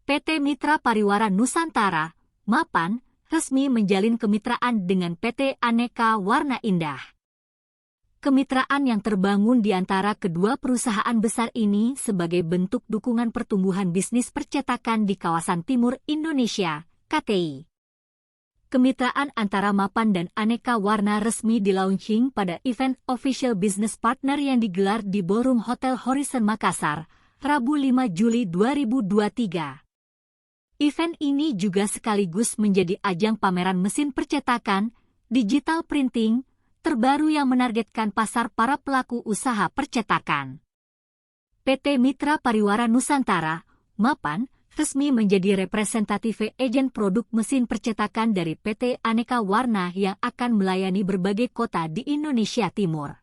PT Mitra Pariwara Nusantara, Mapan, resmi menjalin kemitraan dengan PT Aneka Warna Indah. Kemitraan yang terbangun di antara kedua perusahaan besar ini sebagai bentuk dukungan pertumbuhan bisnis percetakan di kawasan Timur Indonesia, KTI. Kemitraan antara Mapan dan Aneka Warna resmi di-launching pada event Official Business Partner yang digelar di Ballroom Hotel Horizon Makassar, Rabu 5 Juli 2023. Event ini juga sekaligus menjadi ajang pameran mesin percetakan, digital printing, terbaru yang menargetkan pasar para pelaku usaha percetakan. PT Mitra Pariwara Nusantara, Mapan, resmi menjadi representatif agen produk mesin percetakan dari PT Aneka Warna yang akan melayani berbagai kota di Indonesia Timur.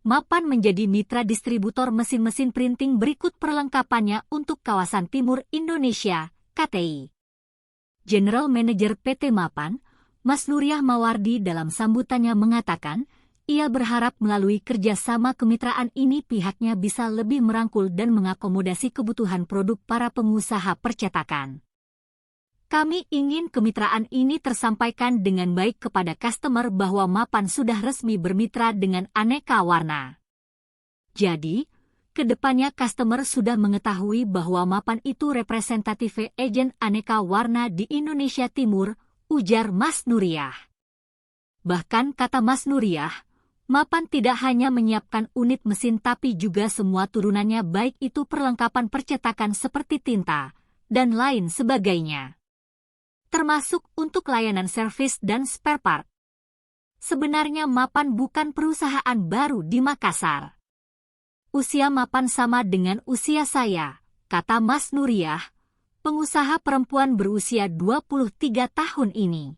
Mapan menjadi mitra distributor mesin-mesin printing berikut perlengkapannya untuk kawasan Timur Indonesia, KTI. General Manager PT Mapan, Mas Nuriah Mawardi dalam sambutannya mengatakan, ia berharap melalui kerjasama kemitraan ini pihaknya bisa lebih merangkul dan mengakomodasi kebutuhan produk para pengusaha percetakan. Kami ingin kemitraan ini tersampaikan dengan baik kepada customer bahwa Mapan sudah resmi bermitra dengan Aneka Warna. Jadi, kedepannya customer sudah mengetahui bahwa Mapan itu representatif agen Aneka Warna di Indonesia Timur, ujar Mas Nuriah. Bahkan kata Mas Nuriah, Mapan tidak hanya menyiapkan unit mesin tapi juga semua turunannya baik itu perlengkapan percetakan seperti tinta, dan lain sebagainya. Termasuk untuk layanan servis dan spare part. Sebenarnya Mapan bukan perusahaan baru di Makassar. Usia Mapan sama dengan usia saya, kata Mas Nuriah, pengusaha perempuan berusia 23 tahun ini.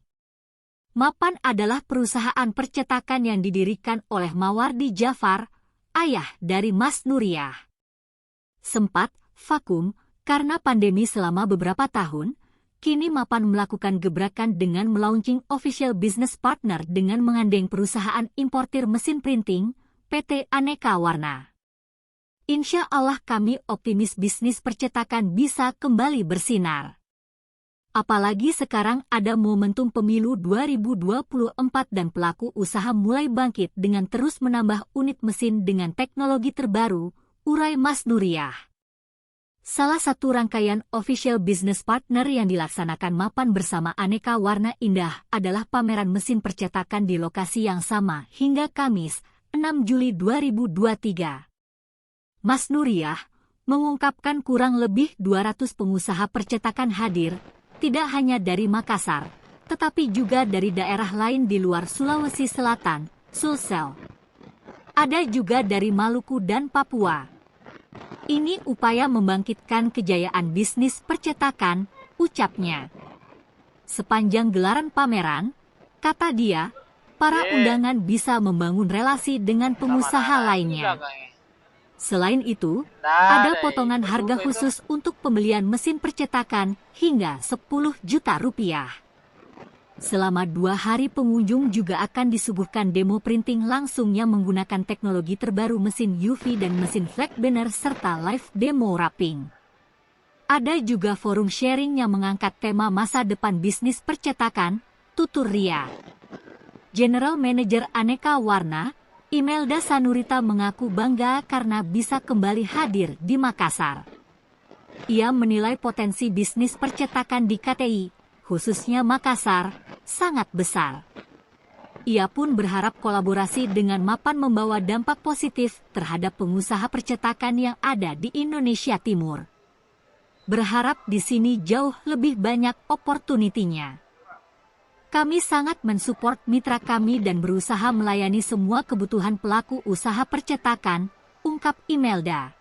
Mapan adalah perusahaan percetakan yang didirikan oleh Mawardi Jafar, ayah dari Mas Nuriah. Sempat vakum karena pandemi selama beberapa tahun, kini Mapan melakukan gebrakan dengan melaunching Official Business Partner dengan menggandeng perusahaan importir mesin printing, PT Aneka Warna. Insya Allah kami optimis bisnis percetakan bisa kembali bersinar. Apalagi sekarang ada momentum pemilu 2024 dan pelaku usaha mulai bangkit dengan terus menambah unit mesin dengan teknologi terbaru, urai Mas Nuriah. Salah satu rangkaian Official Business Partner yang dilaksanakan Mapan bersama Aneka Warna Indah adalah pameran mesin percetakan di lokasi yang sama hingga Kamis, 6 Juli 2023. Mas Nuriah mengungkapkan kurang lebih 200 pengusaha percetakan hadir, tidak hanya dari Makassar, tetapi juga dari daerah lain di luar Sulawesi Selatan, Sulsel. Ada juga dari Maluku dan Papua. Ini upaya membangkitkan kejayaan bisnis percetakan, ucapnya. Sepanjang gelaran pameran, kata dia, para undangan bisa membangun relasi dengan pengusaha lainnya. Selain itu, ada potongan harga khusus untuk pembelian mesin percetakan hingga 10 juta rupiah. Selama 2 hari pengunjung juga akan disuguhkan demo printing langsung yang menggunakan teknologi terbaru mesin UV dan mesin flag banner serta live demo wrapping. Ada juga forum sharing yang mengangkat tema masa depan bisnis percetakan, tutur Ria. General Manager Aneka Warna, Imelda Sanurita mengaku bangga karena bisa kembali hadir di Makassar. Ia menilai potensi bisnis percetakan di KTI, khususnya Makassar, sangat besar. Ia pun berharap kolaborasi dengan Mapan membawa dampak positif terhadap pengusaha percetakan yang ada di Indonesia Timur. Berharap di sini jauh lebih banyak opportunity-nya. Kami sangat mensupport mitra kami dan berusaha melayani semua kebutuhan pelaku usaha percetakan, ungkap Imelda.